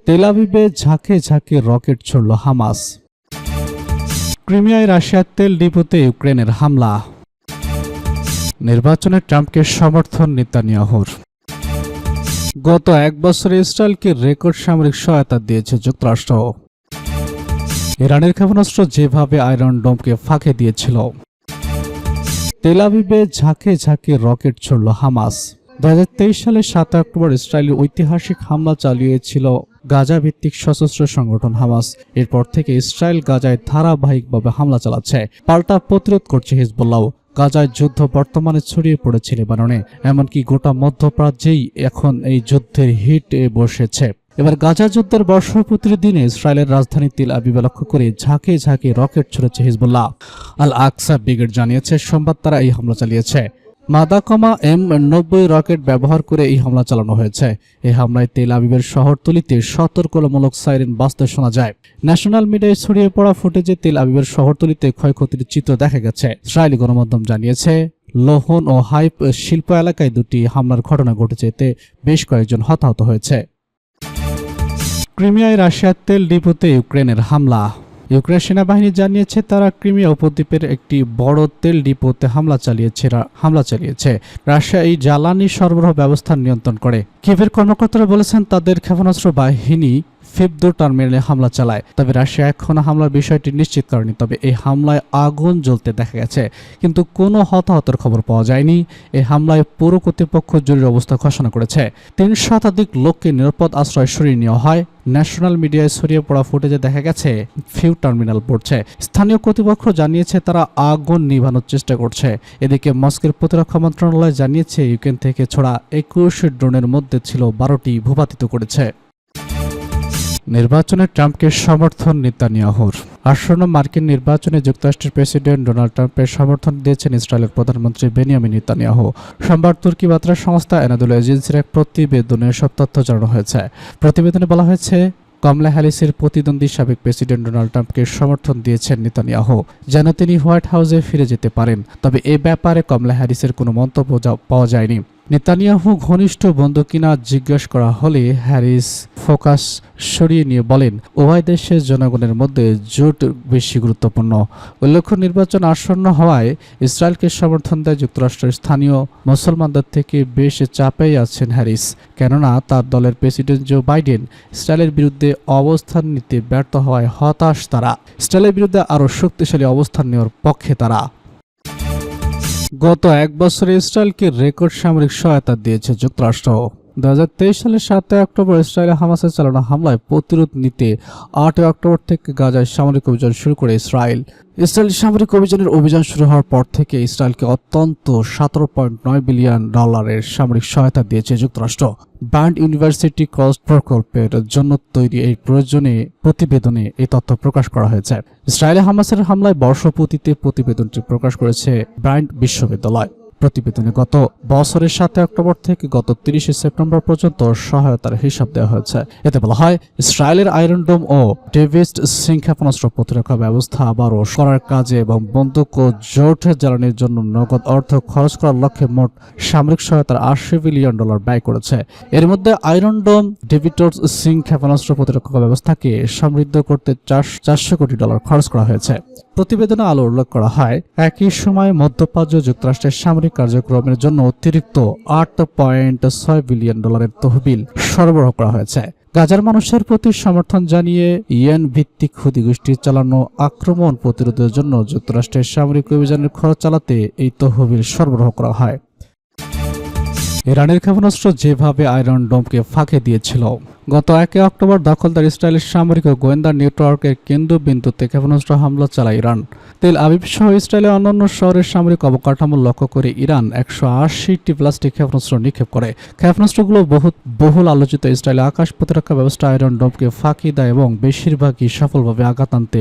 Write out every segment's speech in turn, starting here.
তেল আবিবে ঝাঁকে ঝাঁকে রকেট ছুড়ল হামাস। ক্রিমিয়ায় রাশিয়ার তেল ডিপোতে ইউক্রেনের হামলা। নির্বাচনে ট্রাম্পকে সমর্থন নেতানিয়াহুর। গত এক বছরে ইসরায়েলকে রেকর্ড সামরিক সহায়তা দিয়েছে যুক্তরাষ্ট্র। ইরানের ক্ষেপণাস্ত্র যেভাবে আয়রন ডোমকে ফাঁকে দিয়েছিল। তেল আবিবে ঝাঁকে ঝাঁকে রকেট ছুড়ল হামাস। 2023 সালের 7 অক্টোবর ইসরায়েলের ঐতিহাসিক হামলা চালিয়েছিল গাজা ভিত্তিক সশস্ত্র সংগঠন হামাস। এরপর থেকে ইসরায়েল গাজায় ধারাবাহিকভাবে হামলা চালাচ্ছে, পাল্টা প্রতিরোধ করছে হিজবুল্লাহ। গাজায় যুদ্ধ বর্তমানে ছড়িয়ে পড়েছে লেবাননে, এমনকি গোটা মধ্যপ্রাচ্যেই এখন এই যুদ্ধের হিট বসেছে। এবার গাজা যুদ্ধের বর্ষপূর্তির দিনে ইসরায়েলের রাজধানী তেল আবিবে লক্ষ্য করে ঝাঁকে ঝাঁকে রকেট ছুড়েছে হিজবুল্লাহ। আল আকসা ব্রিগেড জানিয়েছে সোমবার তারা এই হামলা চালিয়েছে। মাদাকমা M90 রকেট ব্যবহার করে এই হামলা চালানো হয়েছে। এই হামলায় তেল আবিবের শহরতলিতে সতর্কতামূলক সাইরেন বাজতে শোনা যায়। ন্যাশনাল মিডিয়ায় ছড়িয়ে পড়া ফুটেজে তেল আবিবের শহরতলিতে ক্ষয়ক্ষতির চিত্র দেখা গেছে। ইসরায়েলি গণমাধ্যম জানিয়েছে লোহন ও হাইপ শিল্প এলাকায় দুটি হামলার ঘটনা ঘটেছে, এতে বেশ কয়েকজন হতাহত হয়েছে। ক্রিমিয়ায় রাশিয়ার তেল ডিপোতে ইউক্রেনের হামলা। ইউক্রেন সেনাবাহিনী জানিয়েছে তারা ক্রিমিয়া উপদ্বীপের একটি বড় তেল ডিপোতে হামলা চালিয়েছে। রাশিয়া এই জ্বালানি সরবরাহ ব্যবস্থা নিয়ন্ত্রণ করে। কিয়েভের কর্মকর্তারা বলেছেন তাদের ক্ষেপণাস্ত্র বাহিনী ফিবদো টার্মিনালে হামলা চালায়। তবে রাশিয়া এখনো হামলার বিষয়টি নিশ্চিত করেনি। তবে এই হামলায় আগুন জ্বলতে দেখা গেছে, কিন্তু কোনো হতাহতের খবর পাওয়া যায়নি। এই হামলায় পৌর কর্তৃপক্ষ জরুরি অবস্থা ঘোষণা করেছে। 3 শতাধিক লোককে নিরাপদ আশ্রয় সরিয়ে নেওয়া হয়। ন্যাশনাল মিডিয়ায় ছড়িয়ে পড়া ফুটেজে দেখা গেছে ফিউ টার্মিনাল পড়ছে। স্থানীয় কর্তৃপক্ষ জানিয়েছে তারা আগুন নিভানোর চেষ্টা করছে। এদিকে মস্কোর প্রতিরক্ষা মন্ত্রণালয় জানিয়েছে ইউক্রেন থেকে ছোড়া 21 ড্রোনের মধ্যে ছিল 12টি ভূপাতিত করেছে। নির্বাচনে ট্রাম্পকে সমর্থন নেতানিয়াহুর। আসন্ন মার্কিন নির্বাচনে যুক্তরাষ্ট্রের প্রেসিডেন্ট ডোনাল্ড ট্রাম্পের সমর্থন দিয়েছেন ইসরায়েলের প্রধানমন্ত্রী বেনিয়ামিন নেতানিয়াহু। সোমবার তুর্কি বার্তা সংস্থা এনাদোলু এজেন্সির এক প্রতিবেদনে সব তথ্য জানানো হয়েছে। প্রতিবেদনে বলা হয়েছে কমলা হ্যারিসের প্রতিদ্বন্দ্বী সাবেক প্রেসিডেন্ট ডোনাল্ড ট্রাম্পকে সমর্থন দিয়েছেন নেতানিয়াহু যেন তিনি হোয়াইট হাউসে ফিরে যেতে পারেন। তবে এ ব্যাপারে কমলা হ্যারিসের কোনো মন্তব্য পাওয়া যায়নি। নেতানিয়াহু ঘনিষ্ঠ বন্ধু কিনা জিজ্ঞেস করা হলে হ্যারিস ফোকাস সরিয়ে নিয়ে বলেন উভয় দেশের জনগণের মধ্যে জোট বেশি গুরুত্বপূর্ণ। উল্লেখ্য নির্বাচন আসন্ন হওয়ায় ইসরায়েলকে সমর্থন দেয় যুক্তরাষ্ট্রের স্থানীয় মুসলমানদের থেকে বেশ চাপেই আছেন হ্যারিস, কেননা তার দলের প্রেসিডেন্ট জো বাইডেন ইসরায়েলের বিরুদ্ধে অবস্থান নিতে ব্যর্থ হওয়ায় হতাশ তারা। ইসরায়েলের বিরুদ্ধে আরও শক্তিশালী অবস্থান নেওয়ার পক্ষে তারা। গত এক বছরে ইসরায়েলকে রেকর্ড সামরিক সহায়তা দিয়েছে যুক্তরাষ্ট্র। 2023 সালের 7 অক্টোবর ইসরায়েলে হামাসের চালানো হামলায় প্রতিরোধ নিতে 8 অক্টোবর থেকে গাজায় সামরিক অভিযান শুরু করে ইসরায়েল। ইসরায়েলি সামরিক অভিযান শুরু হওয়ার পর থেকে ইসরায়েলকে অত্যন্ত $17.9 বিলিয়ন সামরিক সহায়তা দিয়েছে যুক্তরাষ্ট্র। ব্যান্ড ইউনিভার্সিটি কস্ট প্রকল্পের জন্য তৈরি এই প্রতিবেদনে এই তথ্য প্রকাশ করা হয়েছে। ইসরায়েলে হামাসের হামলায় বর্ষপূর্তিতে প্রতিবেদনটি প্রকাশ করেছে ব্যান্ড বিশ্ববিদ্যালয়। প্রতিবেদনে গত বছরের 7 অক্টোবর থেকে গত 30 সেপ্টেম্বর পর্যন্ত সহায়তার হিসাব দেওয়া হয়েছে। এতে বলা হয় ইসরায়েলের আয়রন ডোম ও ডেভিস্ট সিং ক্ষেপণাস্ত্র প্রতিরক্ষা ব্যবস্থা আবারও করার কাজে এবং বন্দুক ও জোট জ্বালানির জন্য নগদ অর্থ খরচ করার লক্ষ্যে মোট সামরিক সহায়তার $80 বিলিয়ন ব্যয় করেছে। এর মধ্যে আয়রন ডোম ডেভিড সিং ক্ষেপণাস্ত্র প্রতিরক্ষা ব্যবস্থাকে সমৃদ্ধ করতে $400 কোটি খরচ করা হয়েছে। প্রতিবেদনে আলো উল্লেখ করা হয় একই সময় মধ্যপ্রাচ্য যুক্তরাষ্ট্রের সামরিক কার্যক্রমের জন্য অতিরিক্ত $8.6 বিলিয়ন তহবিল সরবরাহ করা হয়েছে। গাজার মানুষের প্রতি সমর্থন জানিয়ে ইয়েন ভিত্তিক হুতি গোষ্ঠীর চালানো আক্রমণ প্রতিরোধের জন্য যুক্তরাষ্ট্রের সামরিক অভিযানের খরচ চালাতে এই তহবিল সরবরাহ করা হয়। ইরানের ক্ষেপণাস্ত্র যেভাবে আয়রন ডোমকে ফাঁকে দিয়েছিল। গত 1 অক্টোবর দখলদার ইসরায়েলের সামরিক ও গোয়েন্দা নেটওয়ার্কের কেন্দ্রবিন্দুতে ক্ষেপণাস্ত্র হামলা চালায় ইরান। তেল আবিব সহ ইসরায়েলের অন্যান্য শহরের সামরিক অবকাঠামো লক্ষ্য করে ইরান 180টি প্লাস্টিক ক্ষেপণাস্ত্র নিক্ষেপ করে। ক্ষেপণাস্ত্রগুলো বহুল আলোচিত ইসরায়েলের আকাশ প্রতিরক্ষা ব্যবস্থা আয়রন ডোমকে ফাঁকি দেয় এবং বেশিরভাগই সফলভাবে আঘাত আনতে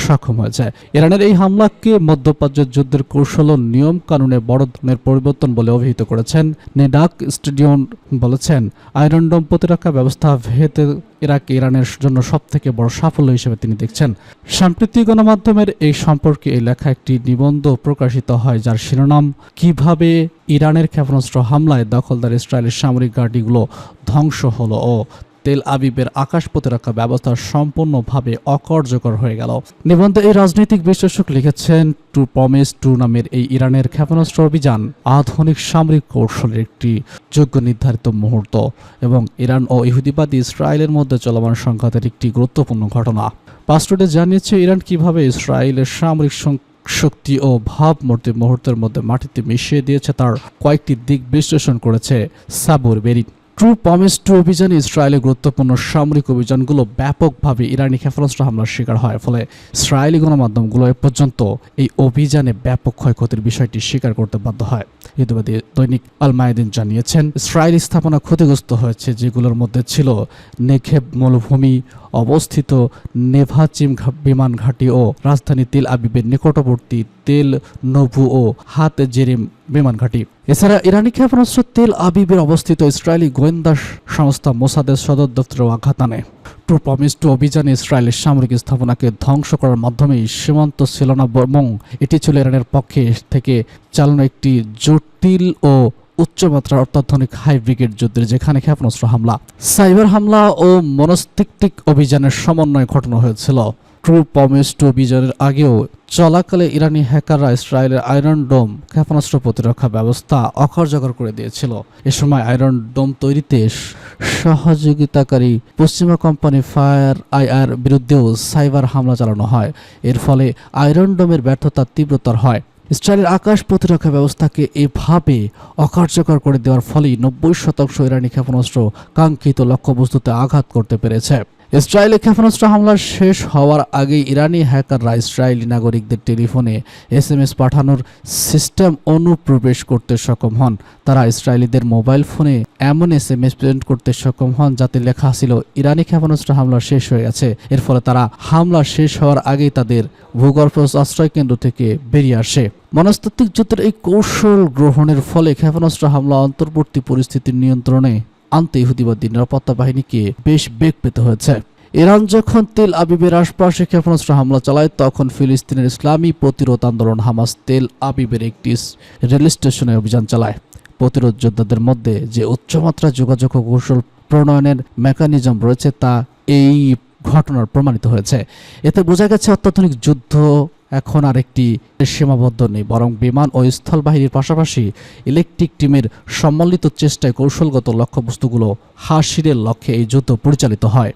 সক্ষম হয়েছে। ইরানের এই হামলাকে মধ্যপ্রাচ্যের যুদ্ধের কৌশল ও নিয়ম কানুনে বড় ধরনের পরিবর্তন বলে অভিহিত করেছেন। নেডাক স্টেডিয়ন বলেছেন আয়রন ডোম প্রতিরক্ষা ব্যবস্থা ভেদে ইরানের জন্য সবথেকে বড় সাফল্য হিসেবে তিনি দেখছেন। সাম্প্রতিক গণমাধ্যমের এই সম্পর্কে এই লেখা একটি নিবন্ধ প্রকাশিত হয় যার শিরোনাম কিভাবে ইরানের ক্ষেপণাস্ত্র হামলায় দখলদার ইসরায়েলের সামরিক ঘাঁটিগুলো ধ্বংস হলো ও তেল আবিবের আকাশ প্রতিরক্ষা ব্যবস্থা সম্পূর্ণভাবে অকার্যকর হয়ে গেল। নিবন্ধে এই রাজনৈতিক বিশ্লেষক লিখেছেন, টু প্রমিস টু নামের এই ইরানের ক্ষেপণাস্ত্র অভিযান আধুনিক সামরিক কৌশলের একটি যোগ্য নির্ধারিত মুহূর্ত এবং ইরান ও ইহুদিবাদী ইসরায়েলের মধ্যে চলমান সংঘাতের একটি গুরুত্বপূর্ণ ঘটনা। পাস্টুডে জানিয়েছে ইরান কিভাবে ইসরায়েলের সামরিক শক্তি ও ভাবমূর্তি মুহূর্তের মধ্যে মাটিতে মিশিয়ে দিয়েছে তার কয়েকটি দিক বিশ্লেষণ করেছে সাবুর বেরি। ট্রু প্রমিস টু অভিযানে ইসরায়েলের গুরুত্বপূর্ণ সামরিক অভিযানগুলো ব্যাপকভাবে ইরানি ক্ষেপণাস্ত্র হামলার শিকার হয়, ফলে ইসরায়েলি গণমাধ্যমগুলো এ পর্যন্ত এই অভিযানে ব্যাপক ক্ষয়ক্ষতির বিষয়টি স্বীকার করতে বাধ্য হয়। ইহুদিবাদী দৈনিক আল মায়াদিন জানিয়েছেন, ইসরায়েলি স্থাপনা ক্ষতিগ্রস্ত হয়েছে, যেগুলোর মধ্যে ছিল নেঘেব মরুভূমি অবস্থিত নেভাচিম বিমান ঘাঁটি ও রাজধানী তেল আবিবের নিকটবর্তী তেল নভু ও হাত জেরিম বিমান ঘাঁটি। এছাড়া ইরানি ক্ষেপণাস্ত্র তেল আবিবের অবস্থিত ইসরায়েলি গোয়েন্দা সংস্থা মোসাদের সদর দপ্তরেও আঘাত আনে। ট্রু প্রমিস টু অভিযানে ইসরায়েলের সামরিক স্থাপনাকে ধ্বংস করার মাধ্যমেই সীমান্ত ছিল না, এবং এটি ছিল ইরানের পক্ষে থেকে চালানো একটি জটিল ও উচ্চমাত্রার অত্যাধুনিক হাই ব্রিগেড যুদ্ধের, যেখানে ক্ষেপণাস্ত্র হামলা, সাইবার হামলা ও মনস্তাত্ত্বিক অভিযানের সমন্বয় ঘটানো হয়েছিল। ট্রু প্রমিস টু অভিযানের আগেও চলাকালে ইরানি হ্যাকাররা ইসরায়েলের আয়রন ডোম ক্ষেপণাস্ত্র প্রতিরক্ষা ব্যবস্থা অকার্যকর করে দিয়েছিল। এ সময় আয়রন ডোম তৈরিতে সহযোগিতাকারী পশ্চিমা কোম্পানি ফায়ার আইআর বিরুদ্ধেও সাইবার হামলা চালানো হয়। এর ফলে আয়রন ডোমের ব্যর্থতা তীব্রতর হয়। ইসরায়েলের আকাশ প্রতিরক্ষা ব্যবস্থাকে এভাবে অকার্যকর করে দেওয়ার ফলেই 90% ইরানি ক্ষেপণাস্ত্র কাঙ্ক্ষিত লক্ষ্যবস্তুতে আঘাত করতে পেরেছে। ইসরায়েলি ক্ষেপণাস্ত্র হামলা শেষ হওয়ার আগেই ইরানি হ্যাকাররা ইসরায়েলি নাগরিকদের টেলিফোনে SMS পাঠানোর সিস্টেম অনুপ্রবেশ করতে সক্ষম হন। তারা ইসরায়েলিদের মোবাইল ফোনে এমন SMS প্রেজেন্ট করতে সক্ষম হন যাতে লেখা ছিল ইরানি ক্ষেপণাস্ত্র হামলা শেষ হয়ে গেছে। এর ফলে তারা হামলা শেষ হওয়ার আগেই তাদের ভূগর্ভ আশ্রয় কেন্দ্র থেকে বেরিয়ে আসে। মনস্তাত্ত্বিক যুদ্ধের এই কৌশল গ্রহণের ফলে ক্ষেপণাস্ত্র হামলা অন্তর্বর্তী পরিস্থিতির নিয়ন্ত্রণে আনতে ইহুদিবাদী নিরাপত্তা বাহিনীকে বেশ বেগ পেতে হয়েছে। ইরান যখন তেল আবিবের আশপাশে ক্ষেপণাস্ত্র হামলা চালায়, তখন ফিলিস্তিনের ইসলামী প্রতিরোধ আন্দোলন হামাস তেল আবিবের একটি রেল স্টেশনে অভিযান চালায়। প্রতিরোধ যোদ্ধাদের মধ্যে যে উচ্চমাত্রা যোগাযোগ ও কৌশল প্রণয়নের মেকানিজম রয়েছে তা এই ঘটনার প্রমাণিত হয়েছে। এতে বোঝা গেছে অত্যাধুনিক যুদ্ধ এখন আর একটি সীমাবদ্ধ নেই, বরং বিমান ও স্থল বাহিনীর পাশাপাশি ইলেকট্রিক টিমের সম্মিলিত চেষ্টায় কৌশলগত লক্ষ্যবস্তুগুলো হাসিলের লক্ষ্যে এই যুদ্ধ পরিচালিত হয়।